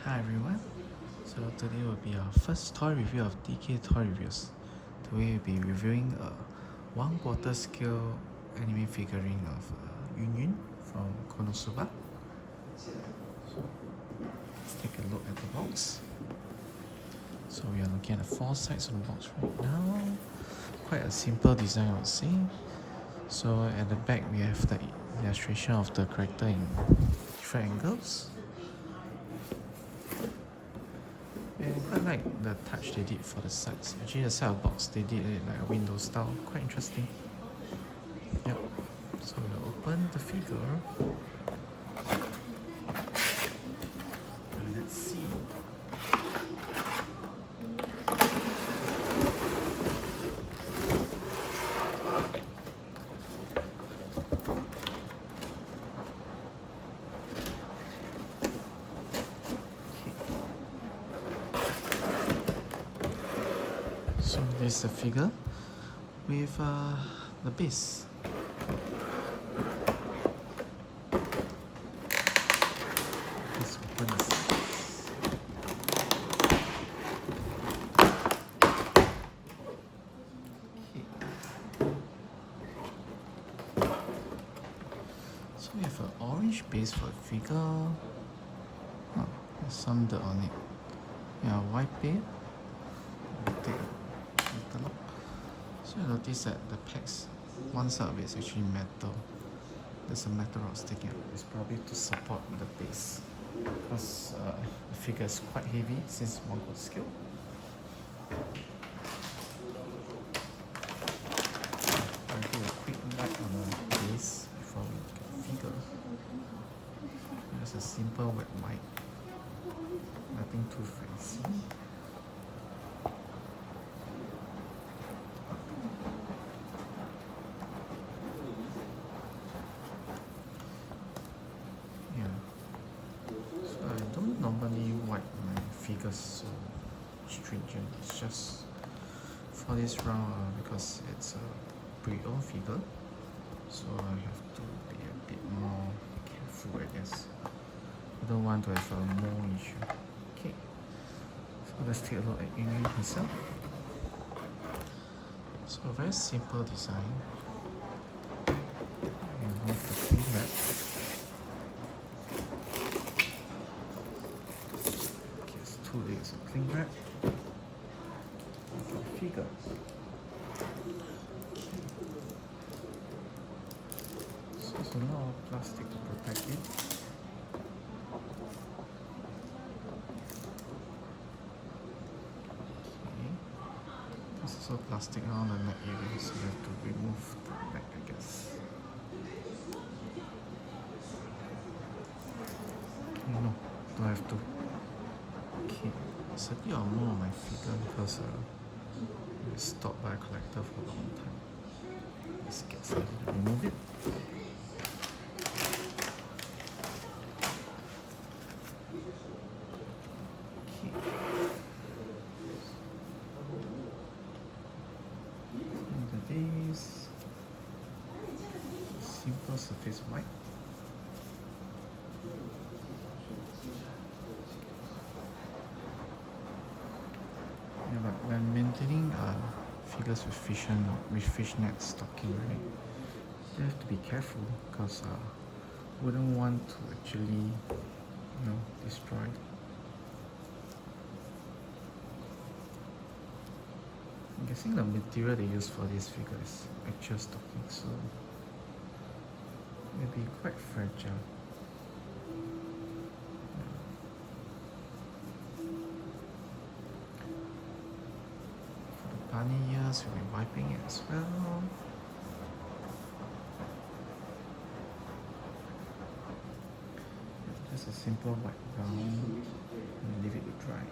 Hi everyone, so today will be our first toy review of DK Toy Reviews. Today we'll be reviewing a 1/4 scale anime figurine of Yunyun from Konosuba. So let's take a look at the box. So we are looking at the 4 sides of the box right now. Quite a simple design, I would say. So at the back we have the illustration of the character in different angles. And I quite like the touch they did for the sides. Actually the side of the box they did it like a window style, quite interesting. Yep. So we'll open the figure. And let's see. So this is the figure with the base. Let's open this. So we have an orange base for the figure. Oh, there's some dirt on it. Yeah, white paint. Take a little look. So you notice that the pegs, one side of it is actually metal. There's a metal rod sticking out. It's probably to support the base because the figure is quite heavy since 1/4 scale. I'll do a quick light on the base before we look at the figure. Just a simple wet white. Nothing too fancy. I don't normally wipe my figures so stringent. It's just for this round because it's a pre-owned figure, so I have to be a bit more careful, I guess. I don't want to have a mold issue. Okay, so let's take a look at Yunyun himself. So a very simple design. Remove the clean wrap. Two layers of cling wrap for the figure. So there's a lot of plastic to protect it. Okay. There's also plastic around the neck area, so you have to remove the neck, I guess. No, don't have to. Okay, it's a bit more on my figure because it's stocked by a collector for a long time. Let's get something to remove it. Okay. And the base, simple surface white. Yeah, but when maintaining figures with fishnet stocking, right, you have to be careful because wouldn't want to actually, destroy. I'm guessing the material they use for this figure is actual stocking, so it will be quite fragile. Bunny ears, we'll be wiping it as well. Just a simple white brown and leave it to dry.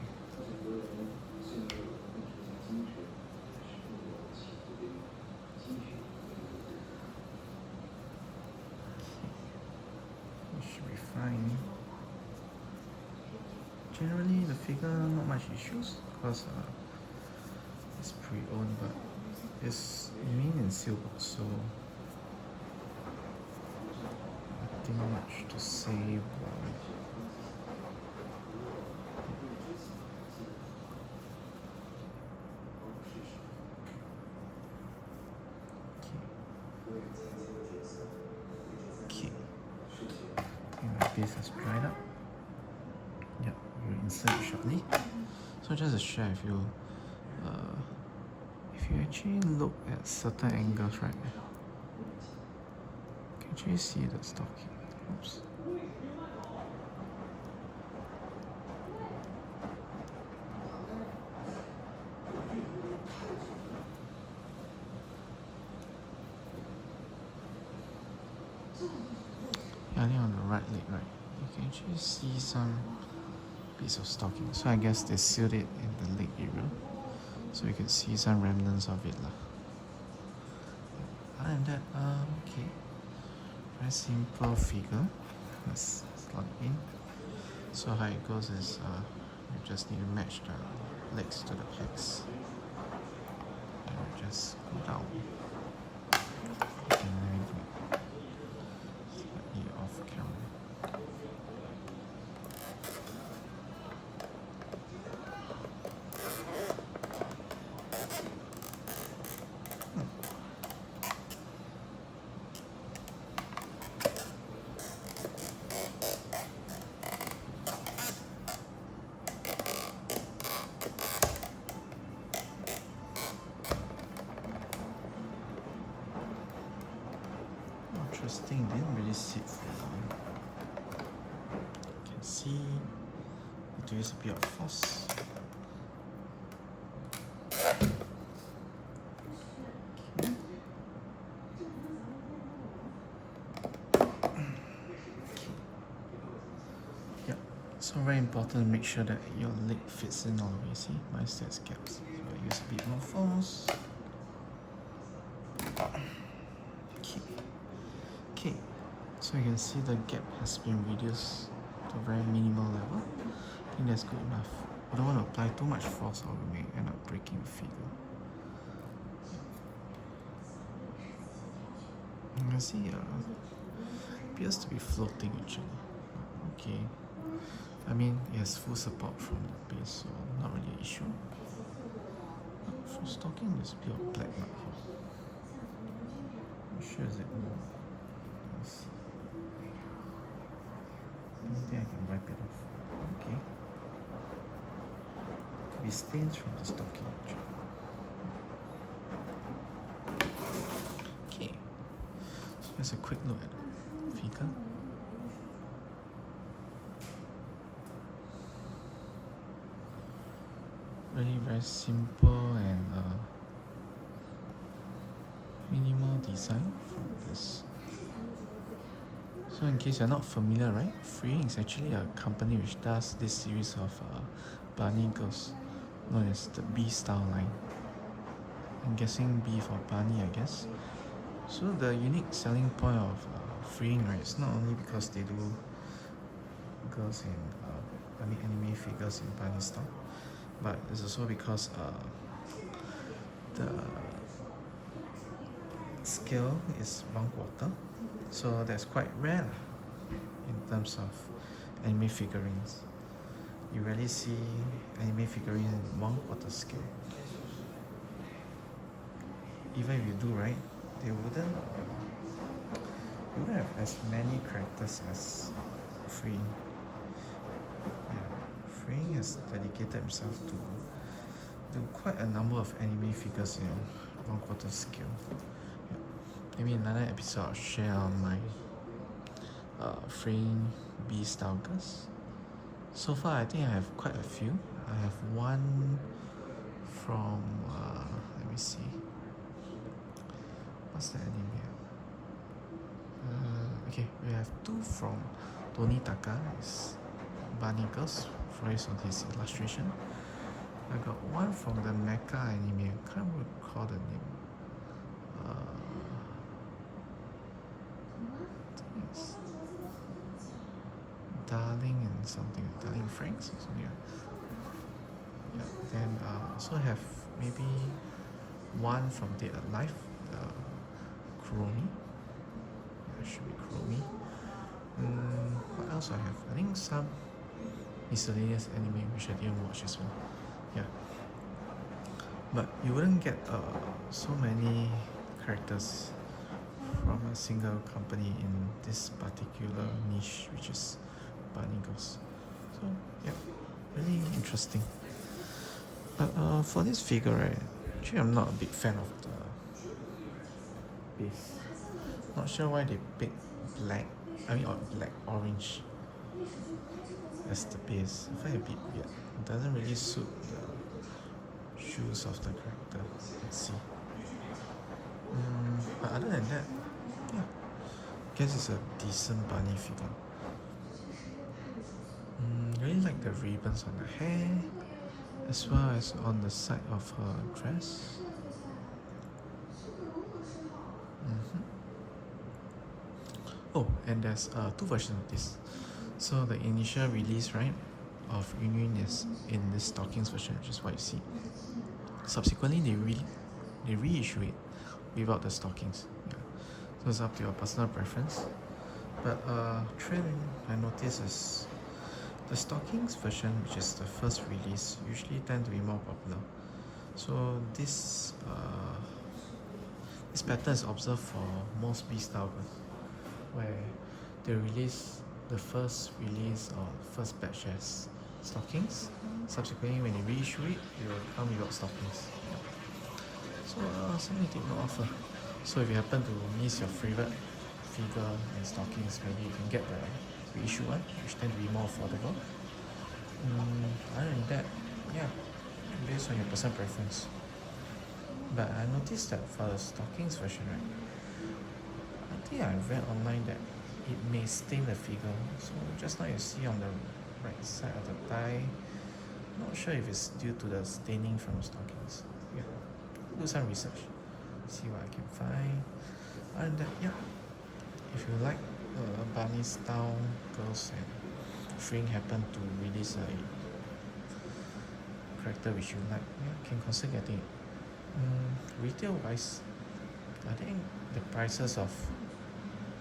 It should be fine. Generally the figure not much issues because it's pre-owned, but it's made in silver, so nothing much to say about it. paste has dried up. Yep, we'll insert it shortly. So just to share with you, if you actually look at certain angles, right, you can actually see the stocking. Oops. I think on the right leg, right, you can actually see some piece of stocking. So I guess they sealed it in the leg area, so you can see some remnants of it lah. Other than that, okay, very simple figure. Let's slot it in. So how it goes is you just need to match the legs to the pegs, and you just go down. You can navigate slightly off camera. Interesting, didn't really sit for long. You can see it use a bit of force. Okay. Yep. So very important to make sure that your leg fits in all the way. See, mine still has gaps. So I use a bit more force. Okay, so you can see the gap has been reduced to a very minimal level. I think that's good enough. We don't want to apply too much force or we may end up breaking the figure. You can see appears to be floating actually. Okay, I mean it has full support from the base, so not really an issue. For stocking, there's a bit of black mark here. I'm sure is it more. I think I can wipe it off. Okay. Could be stains from the stocking actually. Okay. So here's a quick look at the figure. Really very simple and minimal design from this. So in case you're not familiar, right, Freeing is actually a company which does this series of bunny girls known as the B style line. I'm guessing B for bunny, I guess. So the unique selling point of Freeing, right, is not only because they do girls in anime figures in bunny style, but it's also because the scale is 1/4. So that's quite rare in terms of anime figurines. You rarely see anime figurines in 1/4 scale. Even if you do, right, they wouldn't have as many characters as Freeing. Yeah, Freeing has dedicated himself to do quite a number of anime figures in 1/4 scale. Maybe another episode I'll share on my Freeing B style girls. So far I think I have quite a few. I have one from let me see. What's the anime? Okay, we have two from Tony Taka, it's bunny girls, based on his illustration. I got one from the mecha anime, I can't recall the name. Darling and something, Darling Franks or something. Yeah. Then also have maybe one from Dead or Alive, Kuromi. Yeah, should be Kuromi. What else I have? I think some miscellaneous anime which I didn't watch as well. Yeah. But you wouldn't get so many characters from a single company in this particular niche, which is bunny goes. So yeah, really interesting. But for this figure, right, actually I'm not a big fan of the base. Not sure why they pick black. I mean, or black orange as the base. I find it a bit weird. It doesn't really suit the shoes of the character. Let's see. But other than that, yeah, guess it's a decent bunny figure. Really like the ribbons on the hair, as well as on the side of her dress. Oh, and there's two versions of this. So the initial release, right, of Yunyun is in this stockings version, which is what you see. Subsequently, they reissue it without the stockings. Yeah. So it's up to your personal preference. But trend I noticed is the stockings version, which is the first release, usually tend to be more popular. So this pattern is observed for most B-style girls, where they release the first release or first batch as stockings. Subsequently, when they reissue it, they will come without stockings. Yeah. So something to take note of. So if you happen to miss your favorite figure and stockings, maybe you can get the reissue one, which tend to be more affordable. Other than that, yeah, based on your personal preference. But I noticed that for the stockings version, right, I think I read online that it may stain the figure. So just now you see on the right side of the thigh, not sure if it's due to the staining from the stockings. Yeah, do some research, see what I can find. Other than that, yeah, if you like bunny style girls and Fring happen to release a character which you like, yeah, can consider getting it. Retail wise, I think the prices of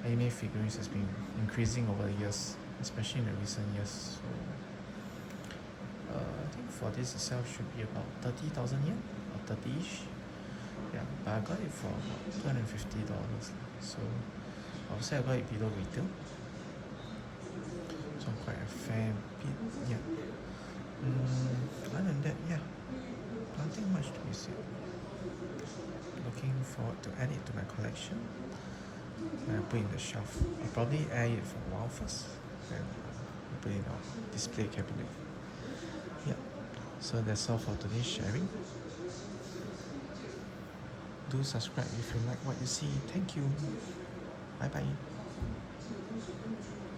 anime figurines has been increasing over the years, especially in the recent years. So I think for this itself should be about 30,000 yen or 30-ish. Yeah, but I got it for about $250. So I would say I got it below retail. So quite a fair bit. Yeah. Other than that, yeah, nothing much to be said. Looking forward to add it to my collection. And I put it in the shelf. I'll probably air it for a while first, then put it in our display cabinet. Yeah. So that's all for today's sharing. Do subscribe if you like what you see. Thank you. Bye bye.